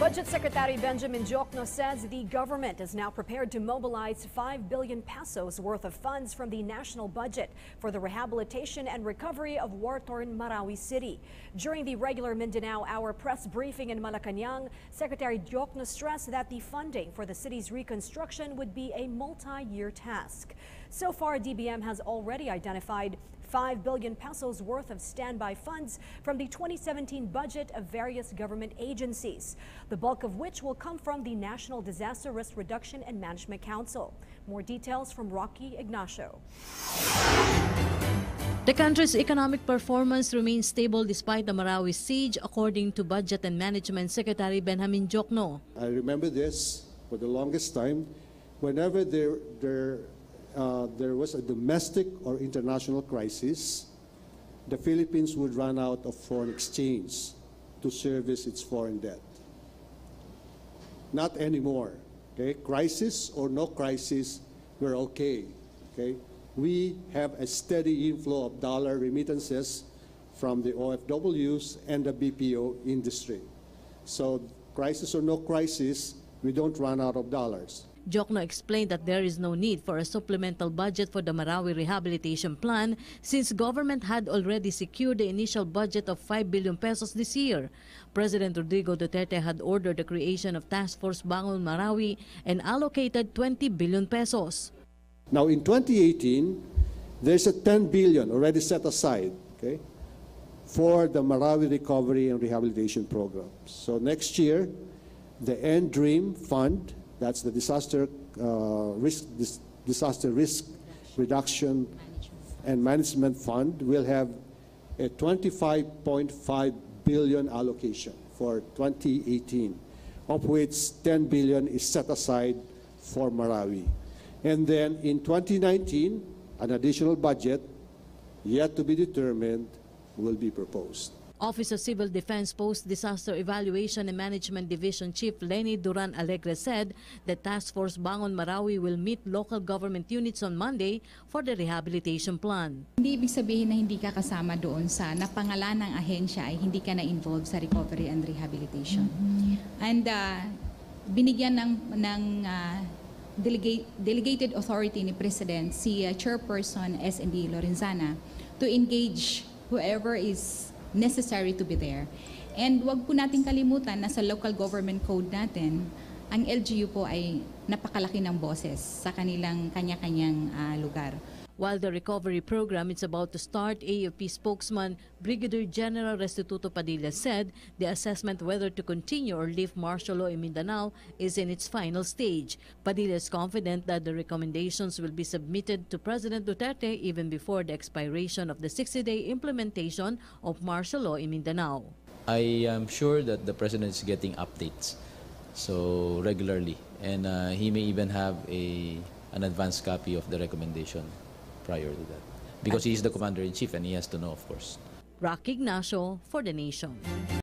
Budget Secretary Benjamin Diokno says the government is now prepared to mobilize 5 billion pesos worth of funds from the national budget for the rehabilitation and recovery of war-torn Marawi City. During the regular Mindanao Hour press briefing in Malacanang, Secretary Diokno stressed that the funding for the city's reconstruction would be a multi-year task. So far, DBM has already identified 5 billion pesos worth of standby funds from the 2017 budget of various government agencies, the bulk of which will come from the National Disaster Risk Reduction and Management Council. More details from Rocky Ignacio. The country's economic performance remains stable despite the Marawi siege, according to Budget and Management Secretary Benjamin Diokno. I remember this for the longest time. Whenever there was a domestic or international crisis, the Philippines would run out of foreign exchange to service its foreign debt. Not anymore. Okay? Crisis or no crisis, we're okay. Okay? We have a steady inflow of dollar remittances from the OFWs and the BPO industry. So crisis or no crisis, we don't run out of dollars. Diokno explained that there is no need for a supplemental budget for the Marawi rehabilitation plan since government had already secured the initial budget of 5 billion pesos this year. President Rodrigo Duterte had ordered the creation of Task Force Bagong Marawi and allocated 20 billion pesos. Now in 2018, there's a 10 billion already set aside, okay, for the Marawi Recovery and Rehabilitation Program. So next year, the End Dream Fund, that's the disaster risk reduction and management fund, will have a 25.5 billion allocation for 2018, of which 10 billion is set aside for Marawi. And then in 2019, an additional budget, yet to be determined, will be proposed. Office of Civil Defense Post-Disaster Evaluation and Management Division Chief Lenny Duran Alegre said that Task Force Bangon Marawi will meet local government units on Monday for the rehabilitation plan. Hindi ibig sabihin na hindi ka kasama doon sa napangalan ng ahensya ay hindi ka na-involved sa recovery and rehabilitation. And binigyan ng delegated authority ni President si Chairperson SMB Lorenzana to engage whoever is necessary to be there. And wag po nating kalimutan na sa local government code natin, ang LGU po ay napakalaki ng boses sa kanilang kanya-kanyang lugar. While the recovery program is about to start, AFP spokesman Brigadier General Restituto Padilla said the assessment whether to continue or lift martial law in Mindanao is in its final stage. Padilla is confident that the recommendations will be submitted to President Duterte even before the expiration of the 60-day implementation of martial law in Mindanao. I am sure that the President is getting updates so regularly, and he may even have an advanced copy of the recommendation prior to that, because he is the Commander-in-Chief and he has to know, of course. Rocky Ignacio for The Nation.